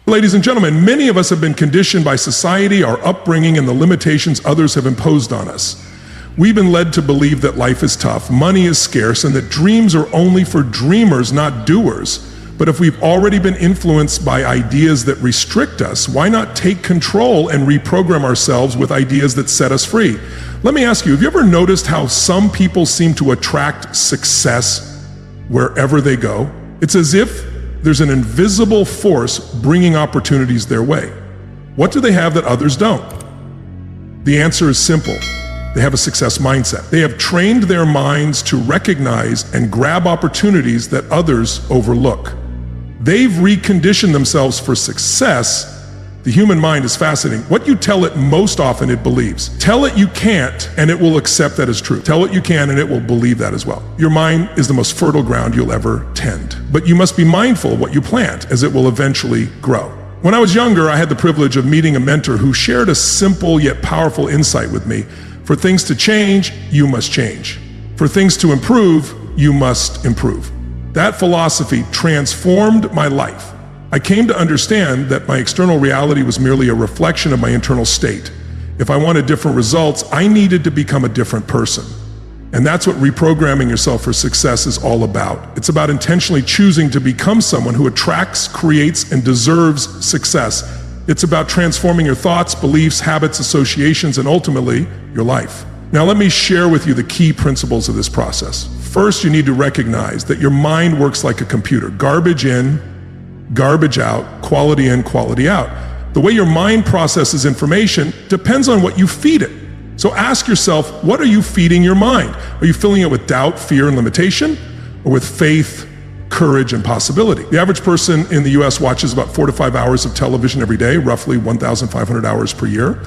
Ladies and gentlemen, many of us have been conditioned by society, our upbringing, and the limitations others have imposed on us. We've been led to believe that life is tough, money is scarce, and that dreams are only for dreamers, not doers. But if we've already been influenced by ideas that restrict us, why not take control and reprogram ourselves with ideas that set us free? Let me ask you, have you ever noticed how some people seem to attract success wherever they go? It's as if there's an invisible force bringing opportunities their way. What do they have that others don't? The answer is simple. They have a success mindset. They have trained their minds to recognize and grab opportunities that others overlook. They've reconditioned themselves for success. The human mind is fascinating. What you tell it most often, it believes. Tell it you can't, and it will accept that as true. Tell it you can, and it will believe that as well. Your mind is the most fertile ground you'll ever tend. But you must be mindful of what you plant, as it will eventually grow. When I was younger, I had the privilege of meeting a mentor who shared a simple yet powerful insight with me. For things to change, you must change. For things to improve, you must improve. That philosophy transformed my life. I came to understand that my external reality was merely a reflection of my internal state. If I wanted different results, I needed to become a different person. And that's what reprogramming yourself for success is all about. It's about intentionally choosing to become someone who attracts, creates, and deserves success. It's about transforming your thoughts, beliefs, habits, associations, and ultimately, your life. Now let me share with you the key principles of this process. First, you need to recognize that your mind works like a computer. Garbage in, garbage out, quality in, quality out. The way your mind processes information depends on what you feed it. So ask yourself, what are you feeding your mind? Are you filling it with doubt, fear, and limitation, or with faith, courage, and possibility? The average person in the US watches about 4 to 5 hours of television every day, roughly 1,500 hours per year.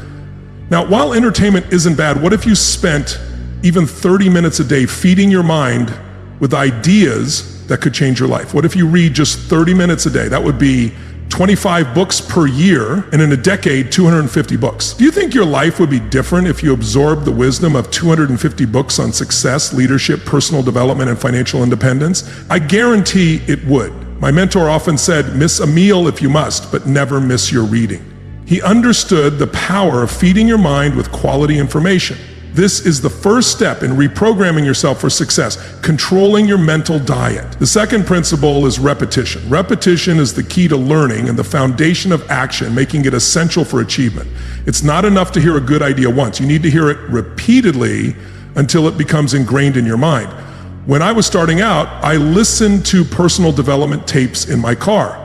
Now, while entertainment isn't bad, what if you spent even 30 minutes a day feeding your mind with ideas that could change your life? What if you read just 30 minutes a day? That would be 25 books per year, and in a decade, 250 books. Do you think your life would be different if you absorbed the wisdom of 250 books on success, leadership, personal development, and financial independence? I guarantee it would. My mentor often said, miss a meal if you must, but never miss your reading. He understood the power of feeding your mind with quality information. This is the first step in reprogramming yourself for success, controlling your mental diet. The second principle is repetition. Repetition is the key to learning and the foundation of action, making it essential for achievement. It's not enough to hear a good idea once. You need to hear it repeatedly until it becomes ingrained in your mind. When I was starting out, I listened to personal development tapes in my car.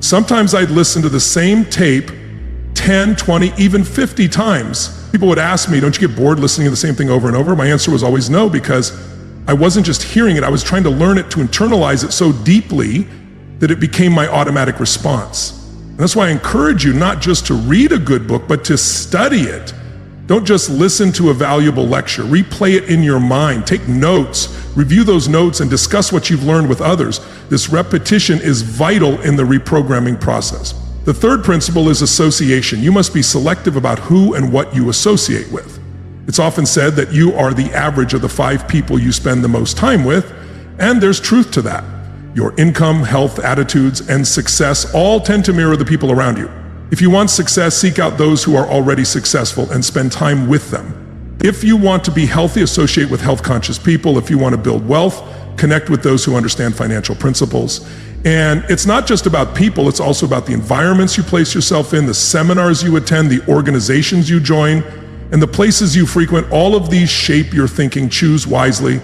Sometimes I'd listen to the same tape 10, 20, even 50 times. People would ask me, don't you get bored listening to the same thing over and over? My answer was always no, because I wasn't just hearing it, I was trying to learn it, to internalize it so deeply that it became my automatic response. And that's why I encourage you not just to read a good book, but to study it. Don't just listen to a valuable lecture, replay it in your mind, take notes, review those notes, and discuss what you've learned with others. This repetition is vital in the reprogramming process. The third principle is association. You must be selective about who and what you associate with. It's often said that you are the average of the 5 people you spend the most time with, and there's truth to that. Your income, health, attitudes, and success all tend to mirror the people around you. If you want success, seek out those who are already successful and spend time with them. If you want to be healthy, associate with health-conscious people. If you want to build wealth, connect with those who understand financial principles. And it's not just about people, it's also about the environments you place yourself in, the seminars you attend, the organizations you join, and the places you frequent. All of these shape your thinking. Choose wisely.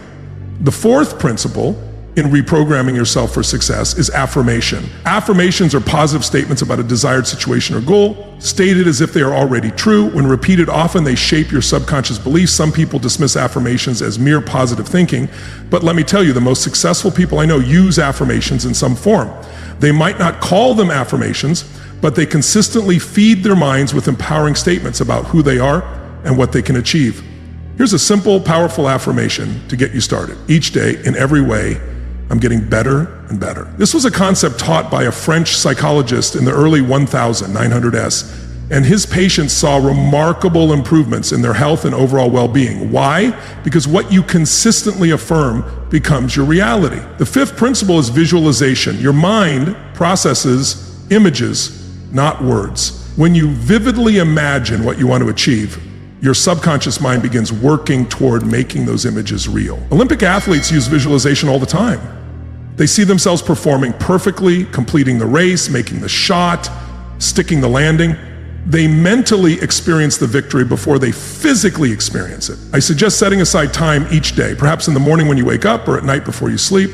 The fourth principle in reprogramming yourself for success is affirmation. Affirmations are positive statements about a desired situation or goal, stated as if they are already true. When repeated often, they shape your subconscious beliefs. Some people dismiss affirmations as mere positive thinking, but let me tell you, the most successful people I know use affirmations in some form. They might not call them affirmations, but they consistently feed their minds with empowering statements about who they are and what they can achieve. Here's a simple, powerful affirmation to get you started. Each day, in every way, I'm getting better and better. This was a concept taught by a French psychologist in the early 900s, and his patients saw remarkable improvements in their health and overall well-being. Why? Because what you consistently affirm becomes your reality. The fifth principle is visualization. Your mind processes images, not words. When you vividly imagine what you want to achieve, your subconscious mind begins working toward making those images real. Olympic athletes use visualization all the time. They see themselves performing perfectly, completing the race, making the shot, sticking the landing. They mentally experience the victory before they physically experience it. I suggest setting aside time each day, perhaps in the morning when you wake up or at night before you sleep,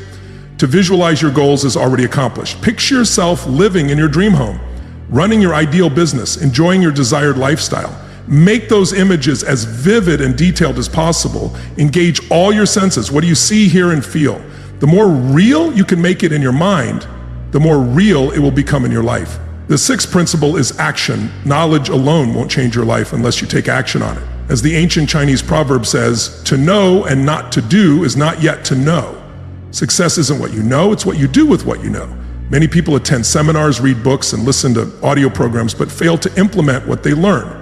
to visualize your goals as already accomplished. Picture yourself living in your dream home, running your ideal business, enjoying your desired lifestyle. Make those images as vivid and detailed as possible. Engage all your senses. What do you see, hear, and feel? The more real you can make it in your mind, the more real it will become in your life. The sixth principle is action. Knowledge alone won't change your life unless you take action on it. As the ancient Chinese proverb says, to know and not to do is not yet to know. Success isn't what you know, it's what you do with what you know. Many people attend seminars, read books, and listen to audio programs, but fail to implement what they learn.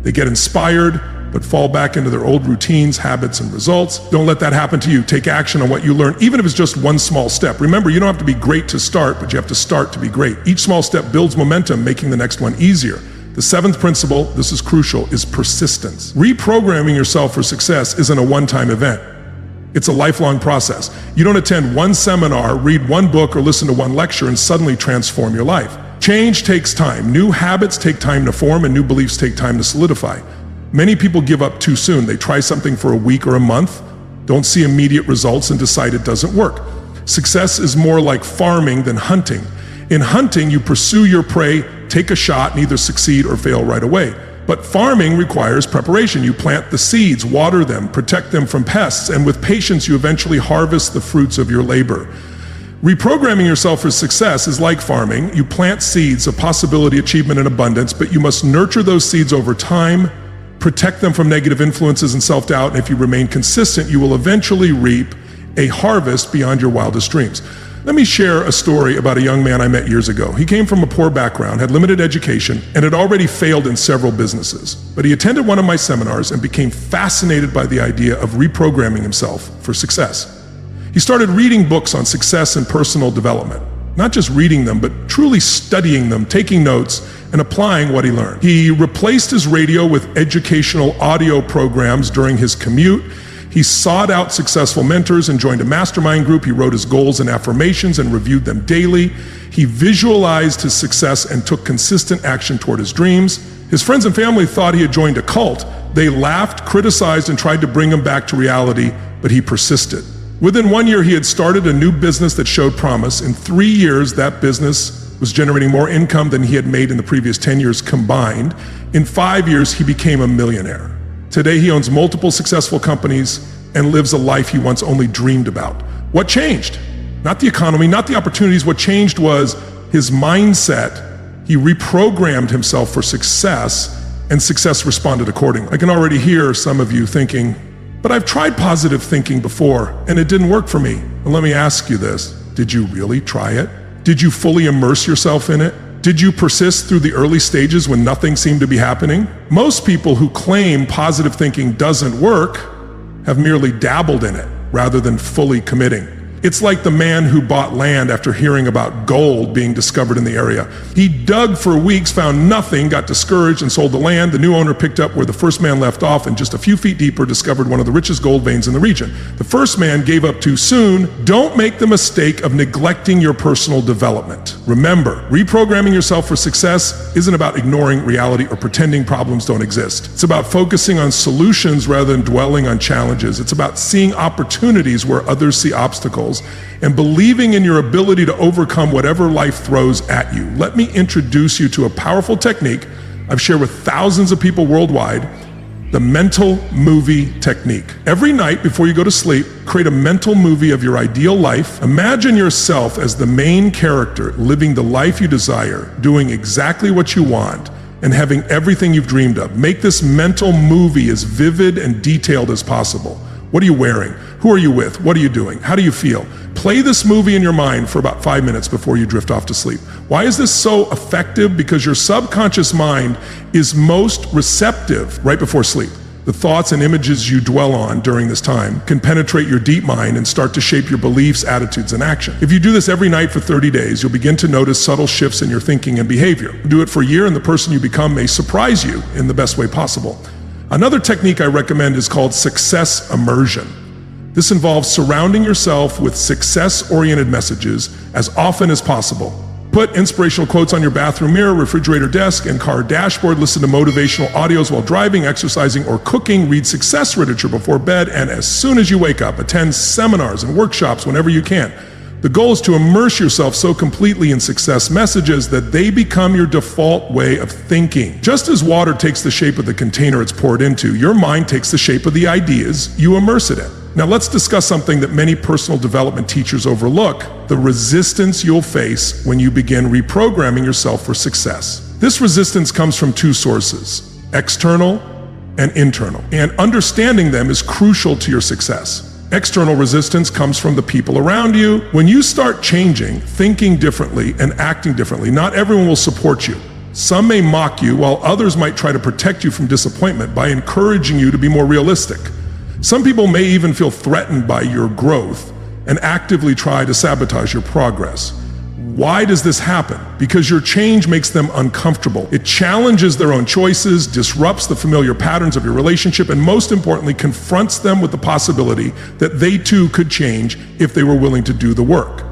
They get inspired, but fall back into their old routines, habits, and results. Don't let that happen to you. Take action on what you learn, even if it's just one small step. Remember, you don't have to be great to start, but you have to start to be great. Each small step builds momentum, making the next one easier. The seventh principle, this is crucial, is persistence. Reprogramming yourself for success isn't a one-time event. It's a lifelong process. You don't attend one seminar, read one book, or listen to one lecture and suddenly transform your life. Change takes time. New habits take time to form, and new beliefs take time to solidify. Many people give up too soon. They try something for a week or a month, don't see immediate results, and decide it doesn't work. Success is more like farming than hunting. In hunting, you pursue your prey, take a shot, and either succeed or fail right away. But farming requires preparation. You plant the seeds, water them, protect them from pests, and with patience, you eventually harvest the fruits of your labor. Reprogramming yourself for success is like farming. You plant seeds of possibility, achievement, and abundance, but you must nurture those seeds over time, protect them from negative influences and self-doubt, and if you remain consistent, you will eventually reap a harvest beyond your wildest dreams. Let me share a story about a young man I met years ago. He came from a poor background, had limited education, and had already failed in several businesses. But he attended one of my seminars and became fascinated by the idea of reprogramming himself for success. He started reading books on success and personal development. Not just reading them, but truly studying them, taking notes, and applying what he learned. He replaced his radio with educational audio programs during his commute. He sought out successful mentors and joined a mastermind group. He wrote his goals and affirmations and reviewed them daily. He visualized his success and took consistent action toward his dreams. His friends and family thought he had joined a cult. They laughed, criticized, and tried to bring him back to reality, but he persisted. Within 1 year, he had started a new business that showed promise. In 3 years, that business was generating more income than he had made in the previous 10 years combined. In 5 years, he became a millionaire. Today, he owns multiple successful companies and lives a life he once only dreamed about. What changed? Not the economy, not the opportunities. What changed was his mindset. He reprogrammed himself for success, and success responded accordingly. I can already hear some of you thinking, but I've tried positive thinking before, and it didn't work for me. Well, let me ask you this. Did you really try it? Did you fully immerse yourself in it? Did you persist through the early stages when nothing seemed to be happening? Most people who claim positive thinking doesn't work have merely dabbled in it rather than fully committing. It's like the man who bought land after hearing about gold being discovered in the area. He dug for weeks, found nothing, got discouraged, and sold the land. The new owner picked up where the first man left off and just a few feet deeper discovered one of the richest gold veins in the region. The first man gave up too soon. Don't make the mistake of neglecting your personal development. Remember, reprogramming yourself for success isn't about ignoring reality or pretending problems don't exist. It's about focusing on solutions rather than dwelling on challenges. It's about seeing opportunities where others see obstacles and believing in your ability to overcome whatever life throws at you. Let me introduce you to a powerful technique I've shared with thousands of people worldwide, the mental movie technique. Every night before you go to sleep, create a mental movie of your ideal life. Imagine yourself as the main character, living the life you desire, doing exactly what you want, and having everything you've dreamed of. Make this mental movie as vivid and detailed as possible. What are you wearing? Who are you with? What are you doing? How do you feel? Play this movie in your mind for about 5 minutes before you drift off to sleep. Why is this so effective? Because your subconscious mind is most receptive right before sleep. The thoughts and images you dwell on during this time can penetrate your deep mind and start to shape your beliefs, attitudes, and action. If you do this every night for 30 days, you'll begin to notice subtle shifts in your thinking and behavior. Do it for a year and the person you become may surprise you in the best way possible. Another technique I recommend is called success immersion. This involves surrounding yourself with success-oriented messages as often as possible. Put inspirational quotes on your bathroom mirror, refrigerator desk, and car dashboard. Listen to motivational audios while driving, exercising, or cooking. Read success literature before bed, and as soon as you wake up, attend seminars and workshops whenever you can. The goal is to immerse yourself so completely in success messages that they become your default way of thinking. Just as water takes the shape of the container it's poured into, your mind takes the shape of the ideas you immerse it in. Now let's discuss something that many personal development teachers overlook: the resistance you'll face when you begin reprogramming yourself for success. This resistance comes from two sources: external and internal, and understanding them is crucial to your success. External resistance comes from the people around you. When you start changing, thinking differently, and acting differently, not everyone will support you. Some may mock you, while others might try to protect you from disappointment by encouraging you to be more realistic. Some people may even feel threatened by your growth and actively try to sabotage your progress. Why does this happen? Because your change makes them uncomfortable. It challenges their own choices, disrupts the familiar patterns of your relationship, and most importantly, confronts them with the possibility that they too could change if they were willing to do the work.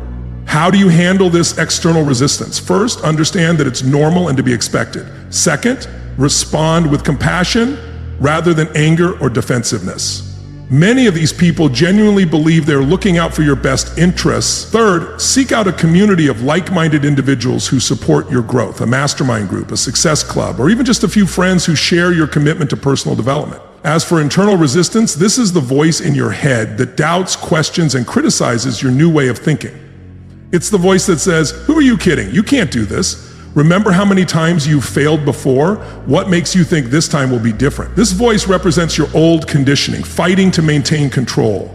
How do you handle this external resistance? First, understand that it's normal and to be expected. Second, respond with compassion rather than anger or defensiveness. Many of these people genuinely believe they're looking out for your best interests. Third, seek out a community of like-minded individuals who support your growth, a mastermind group, a success club, or even just a few friends who share your commitment to personal development. As for internal resistance, this is the voice in your head that doubts, questions, and criticizes your new way of thinking. It's the voice that says, "Who are you kidding? You can't do this. Remember how many times you've failed before? What makes you think this time will be different?" This voice represents your old conditioning, fighting to maintain control.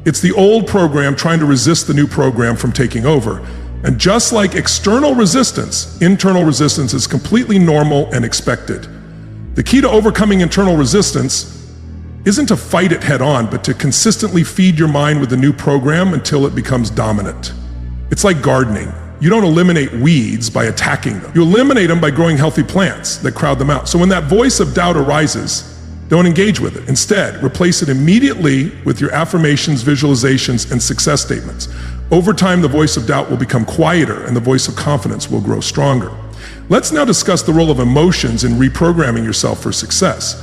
It's the old program trying to resist the new program from taking over. And just like external resistance, internal resistance is completely normal and expected. The key to overcoming internal resistance isn't to fight it head on, but to consistently feed your mind with the new program until it becomes dominant. It's like gardening. You don't eliminate weeds by attacking them. You eliminate them by growing healthy plants that crowd them out. So when that voice of doubt arises, don't engage with it. Instead, replace it immediately with your affirmations, visualizations, and success statements. Over time, the voice of doubt will become quieter and the voice of confidence will grow stronger. Let's now discuss the role of emotions in reprogramming yourself for success.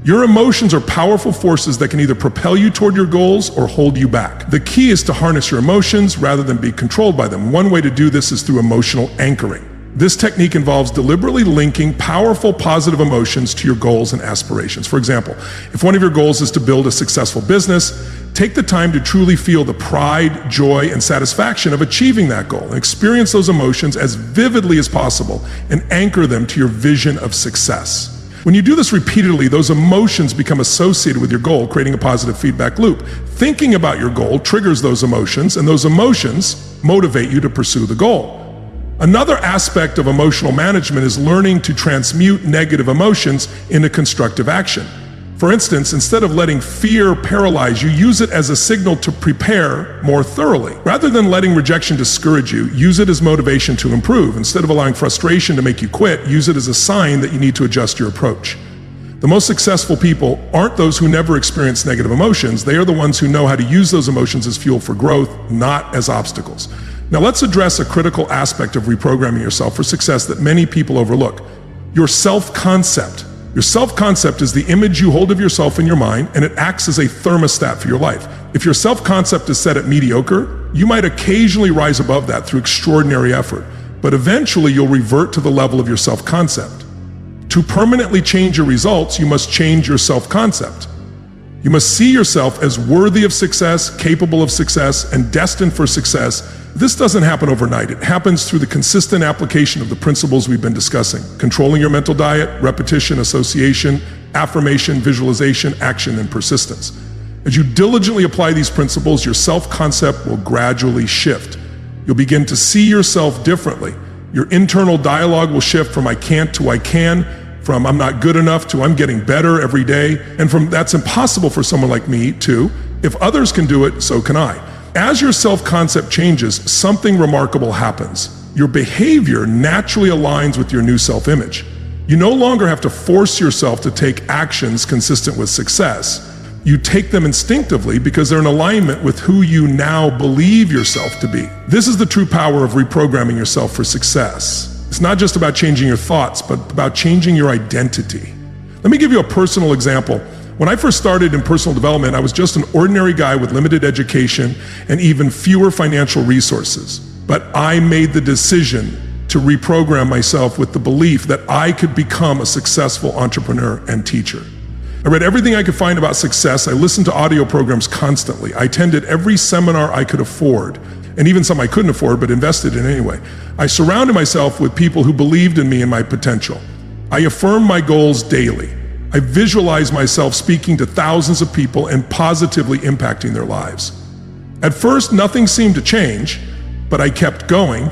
Your emotions are powerful forces that can either propel you toward your goals or hold you back. The key is to harness your emotions rather than be controlled by them. One way to do this is through emotional anchoring. This technique involves deliberately linking powerful positive emotions to your goals and aspirations. For example, if one of your goals is to build a successful business, take the time to truly feel the pride, joy, and satisfaction of achieving that goal, and experience those emotions as vividly as possible and anchor them to your vision of success. When you do this repeatedly, those emotions become associated with your goal, creating a positive feedback loop. Thinking about your goal triggers those emotions, and those emotions motivate you to pursue the goal. Another aspect of emotional management is learning to transmute negative emotions into constructive action. For instance, instead of letting fear paralyze you, use it as a signal to prepare more thoroughly. Rather than letting rejection discourage you, use it as motivation to improve. Instead of allowing frustration to make you quit, use it as a sign that you need to adjust your approach. The most successful people aren't those who never experience negative emotions. They are the ones who know how to use those emotions as fuel for growth, not as obstacles. Now let's address a critical aspect of reprogramming yourself for success that many people overlook: your self-concept. Your self-concept is the image you hold of yourself in your mind, and it acts as a thermostat for your life. If your self-concept is set at mediocre, you might occasionally rise above that through extraordinary effort, but eventually you'll revert to the level of your self-concept. To permanently change your results, you must change your self-concept. You must see yourself as worthy of success, capable of success, and destined for success. This doesn't happen overnight. It happens through the consistent application of the principles we've been discussing: controlling your mental diet, repetition, association, affirmation, visualization, action, and persistence. As you diligently apply these principles, your self-concept will gradually shift. You'll begin to see yourself differently. Your internal dialogue will shift from "I can't" to "I can." from I'm not good enough to I'm getting better every day, and from that's impossible for someone like me to if others can do it, so can I. As your self-concept changes, something remarkable happens. Your behavior naturally aligns with your new self-image. You no longer have to force yourself to take actions consistent with success. You take them instinctively because they're in alignment with who you now believe yourself to be. This is the true power of reprogramming yourself for success. It's not just about changing your thoughts, but about changing your identity. Let me give you a personal example. When I first started in personal development, I was just an ordinary guy with limited education and even fewer financial resources. But I made the decision to reprogram myself with the belief that I could become a successful entrepreneur and teacher. I read everything I could find about success. I listened to audio programs constantly. I attended every seminar I could afford, and even some I couldn't afford but invested in anyway. I surrounded myself with people who believed in me and my potential. I affirmed my goals daily. I visualized myself speaking to thousands of people and positively impacting their lives. At first, nothing seemed to change, but I kept going.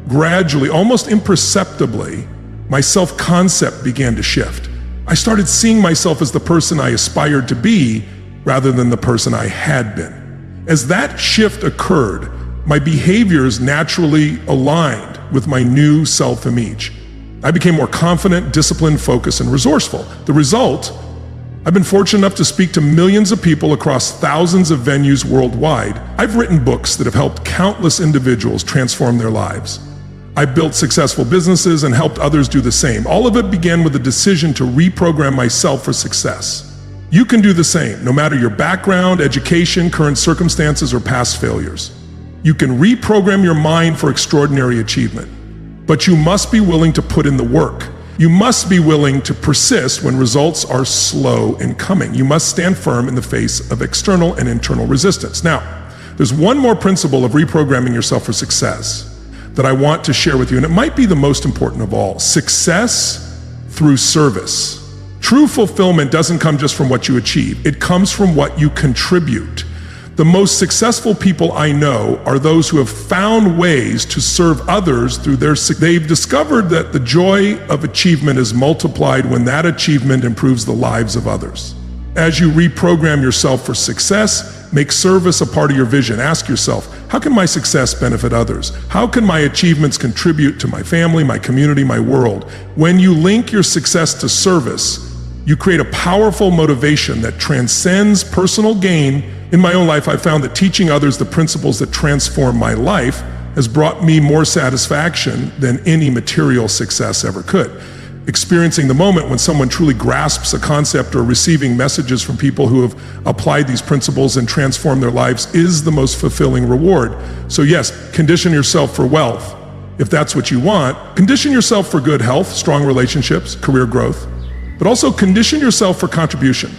Gradually, almost imperceptibly, my self-concept began to shift. I started seeing myself as the person I aspired to be rather than the person I had been. As that shift occurred, my behaviors naturally aligned with my new self-image. I became more confident, disciplined, focused, and resourceful. The result, I've been fortunate enough to speak to millions of people across thousands of venues worldwide. I've written books that have helped countless individuals transform their lives. I've built successful businesses and helped others do the same. All of it began with a decision to reprogram myself for success. You can do the same, no matter your background, education, current circumstances, or past failures. You can reprogram your mind for extraordinary achievement. But you must be willing to put in the work. You must be willing to persist when results are slow in coming. You must stand firm in the face of external and internal resistance. Now, there's one more principle of reprogramming yourself for success that I want to share with you, and it might be the most important of all. Success through service. True fulfillment doesn't come just from what you achieve. It comes from what you contribute. The most successful people I know are those who have found ways to serve others through they've discovered that the joy of achievement is multiplied when that achievement improves the lives of others. As you reprogram yourself for success, make service a part of your vision. Ask yourself, how can my success benefit others? How can my achievements contribute to my family, my community, my world? When you link your success to service, you create a powerful motivation that transcends personal gain. In my own life, I've found that teaching others the principles that transform my life has brought me more satisfaction than any material success ever could. Experiencing the moment when someone truly grasps a concept or receiving messages from people who have applied these principles and transformed their lives is the most fulfilling reward. So yes, condition yourself for wealth if that's what you want. Condition yourself for good health, strong relationships, career growth, but also condition yourself for contribution,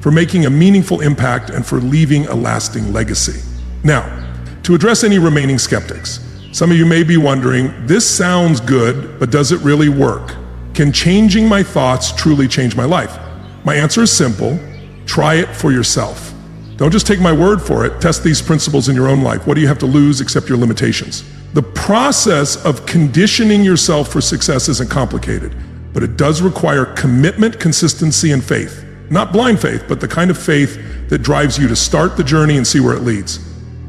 for making a meaningful impact, and for leaving a lasting legacy. Now, to address any remaining skeptics, some of you may be wondering, this sounds good, but does it really work? Can changing my thoughts truly change my life? My answer is simple. Try it for yourself. Don't just take my word for it. Test these principles in your own life. What do you have to lose except your limitations? The process of conditioning yourself for success isn't complicated, but it does require commitment, consistency, and faith. Not blind faith, but the kind of faith that drives you to start the journey and see where it leads.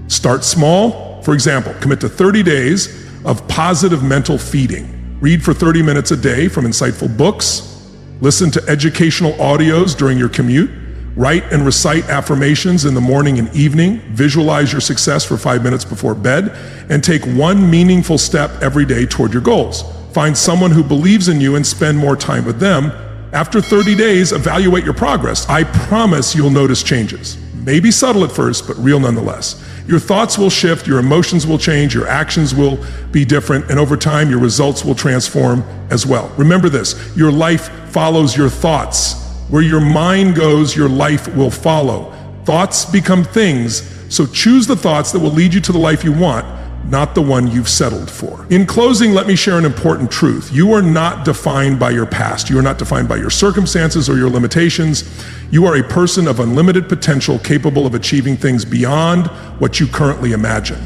Start small. For example, commit to 30 days of positive mental feeding. Read for 30 minutes a day from insightful books. Listen to educational audios during your commute. Write and recite affirmations in the morning and evening. Visualize your success for 5 minutes before bed. And take one meaningful step every day toward your goals. Find someone who believes in you and spend more time with them. After 30 days, evaluate your progress. I promise you'll notice changes. Maybe subtle at first, but real nonetheless. Your thoughts will shift, your emotions will change, your actions will be different, and over time, your results will transform as well. Remember this, your life follows your thoughts. Where your mind goes, your life will follow. Thoughts become things, so choose the thoughts that will lead you to the life you want, not the one you've settled for. In closing, let me share an important truth. You are not defined by your past. You are not defined by your circumstances or your limitations. You are a person of unlimited potential, capable of achieving things beyond what you currently imagine.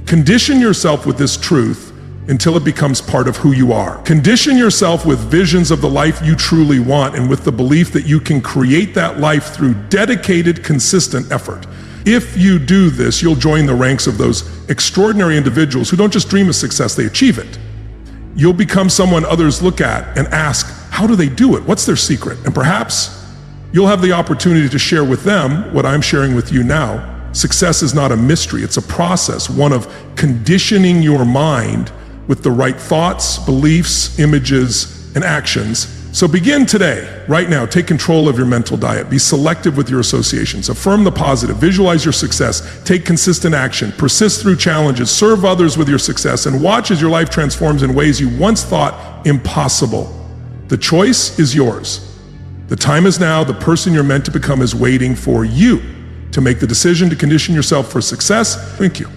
Condition yourself with this truth until it becomes part of who you are. Condition yourself with visions of the life you truly want and with the belief that you can create that life through dedicated, consistent effort. If you do this, you'll join the ranks of those extraordinary individuals who don't just dream of success, they achieve it. You'll become someone others look at and ask, how do they do it? What's their secret? And perhaps you'll have the opportunity to share with them what I'm sharing with you now. Success is not a mystery, it's a process, one of conditioning your mind with the right thoughts, beliefs, images, and actions. So begin today, right now. Take control of your mental diet. Be selective with your associations. Affirm the positive. Visualize your success. Take consistent action. Persist through challenges. Serve others with your success. And watch as your life transforms in ways you once thought impossible. The choice is yours. The time is now. The person you're meant to become is waiting for you to make the decision to condition yourself for success. Thank you.